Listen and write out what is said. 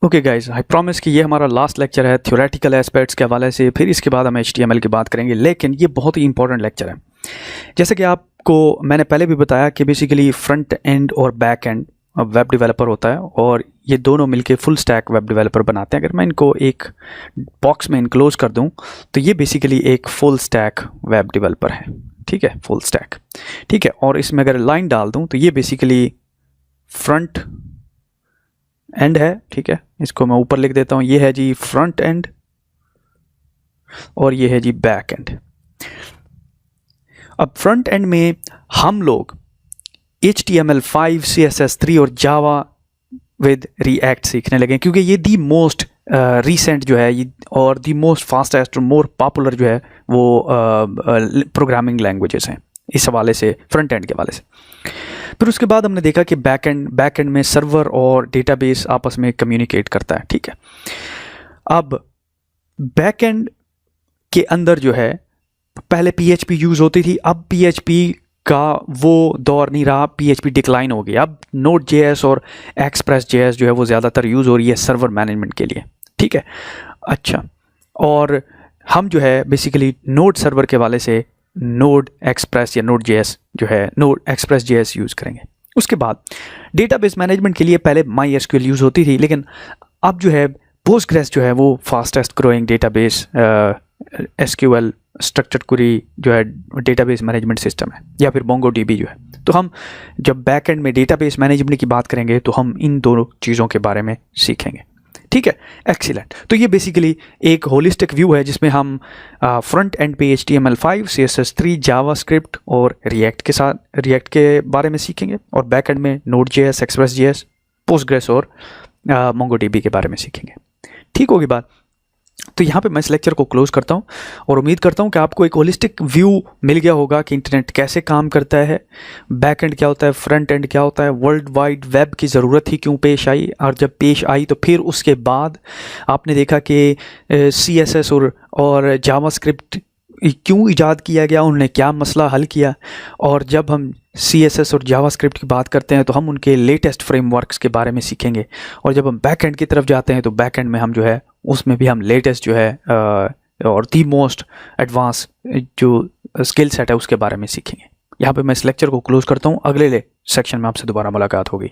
Okay guys, I promise कि ये हमारा लास्ट लेक्चर है थ्योरेटिकल एस्पेक्ट्स के हवाले से। फिर इसके बाद हम HTML की बात करेंगे, लेकिन ये बहुत ही इंपॉर्टेंट लेक्चर है। जैसे कि आपको मैंने पहले भी बताया कि बेसिकली फ्रंट एंड और बैक एंड वेब डेवलपर होता है, और ये दोनों मिलके फुल स्टैक वेब डेवलपर बनाते हैं। अगर मैं इनको एक बॉक्स में इनक्लोज कर दूं तो ये बेसिकली एक फुल स्टैक वेब डेवलपर है, ठीक है, फुल स्टैक, ठीक है। और इसमें अगर लाइन डाल दूं तो ये बेसिकली फ्रंट एंड है, ठीक है। इसको मैं ऊपर लिख देता हूं, ये है जी फ्रंट एंड और ये है जी बैक एंड। अब फ्रंट एंड में हम लोग HTML5, CSS3 और जावा विद रिएक्ट सीखने लगे, क्योंकि ये दी मोस्ट रिसेंट जो है ये और दी मोस्ट फास्टेस्ट और मोर पॉपुलर जो है वो प्रोग्रामिंग लैंग्वेजेस हैं इस हवाले से, फ्रंट एंड के हवाले से। फिर उसके बाद हमने देखा कि बैक एंड में सर्वर और डेटाबेस आपस में कम्युनिकेट करता है, ठीक है। अब बैक एंड के अंदर जो है पहले PHP यूज़ होती थी, अब PHP का वो दौर नहीं रहा, PHP डिक्लाइन हो गया। अब Node.js और Express.js जो है वो ज़्यादातर यूज़ हो रही है सर्वर मैनेजमेंट के लिए, ठीक है। अच्छा, और हम जो है बेसिकली नोड सर्वर के वाले से नोड एक्सप्रेस या Node.js जो है नोड Express.js यूज़ करेंगे। उसके बाद डेटाबेस मैनेजमेंट के लिए पहले MySQL यूज़ होती थी, लेकिन अब जो है Postgres जो है वो fastest growing database SQL structured query जो है डेटाबेस मैनेजमेंट सिस्टम है, या फिर MongoDB जो है। तो हम जब बैक एंड में डेटाबेस मैनेजमेंट की बात करेंगे तो हम इन दोनों चीज़ों के बारे में सीखेंगे, ठीक है। एक्सीलेंट। तो ये बेसिकली एक होलिस्टिक व्यू है जिसमें हम फ्रंट एंड पे HTML5, CSS3, जावास्क्रिप्ट और रिएक्ट के बारे में सीखेंगे, और बैक एंड में Node.js, Express.js, Postgres और MongoDB के बारे में सीखेंगे। ठीक होगी बात। तो यहाँ पे मैं इस लेक्चर को क्लोज करता हूँ और उम्मीद करता हूँ कि आपको एक होलिस्टिक व्यू मिल गया होगा कि इंटरनेट कैसे काम करता है, बैक एंड क्या होता है, फ्रंट एंड क्या होता है, वर्ल्ड वाइड वेब की ज़रूरत ही क्यों पेश आई, और जब पेश आई तो फिर उसके बाद आपने देखा कि CSS और जावास्क्रिप्ट क्यों इजाद किया गया, उन्होंने क्या मसला हल किया। और जब हम CSS और जावास्क्रिप्ट की बात करते हैं तो हम उनके लेटेस्ट फ्रेमवर्क्स के बारे में सीखेंगे, और जब हम बैक एंड की तरफ जाते हैं तो बैक एंड में हम जो है उसमें भी हम लेटेस्ट जो है और दी मोस्ट एडवांस जो स्किल सेट है उसके बारे में सीखेंगे। यहाँ पे मैं इस लेक्चर को क्लोज करता हूँ। अगले सेक्शन में आपसे दोबारा मुलाकात होगी।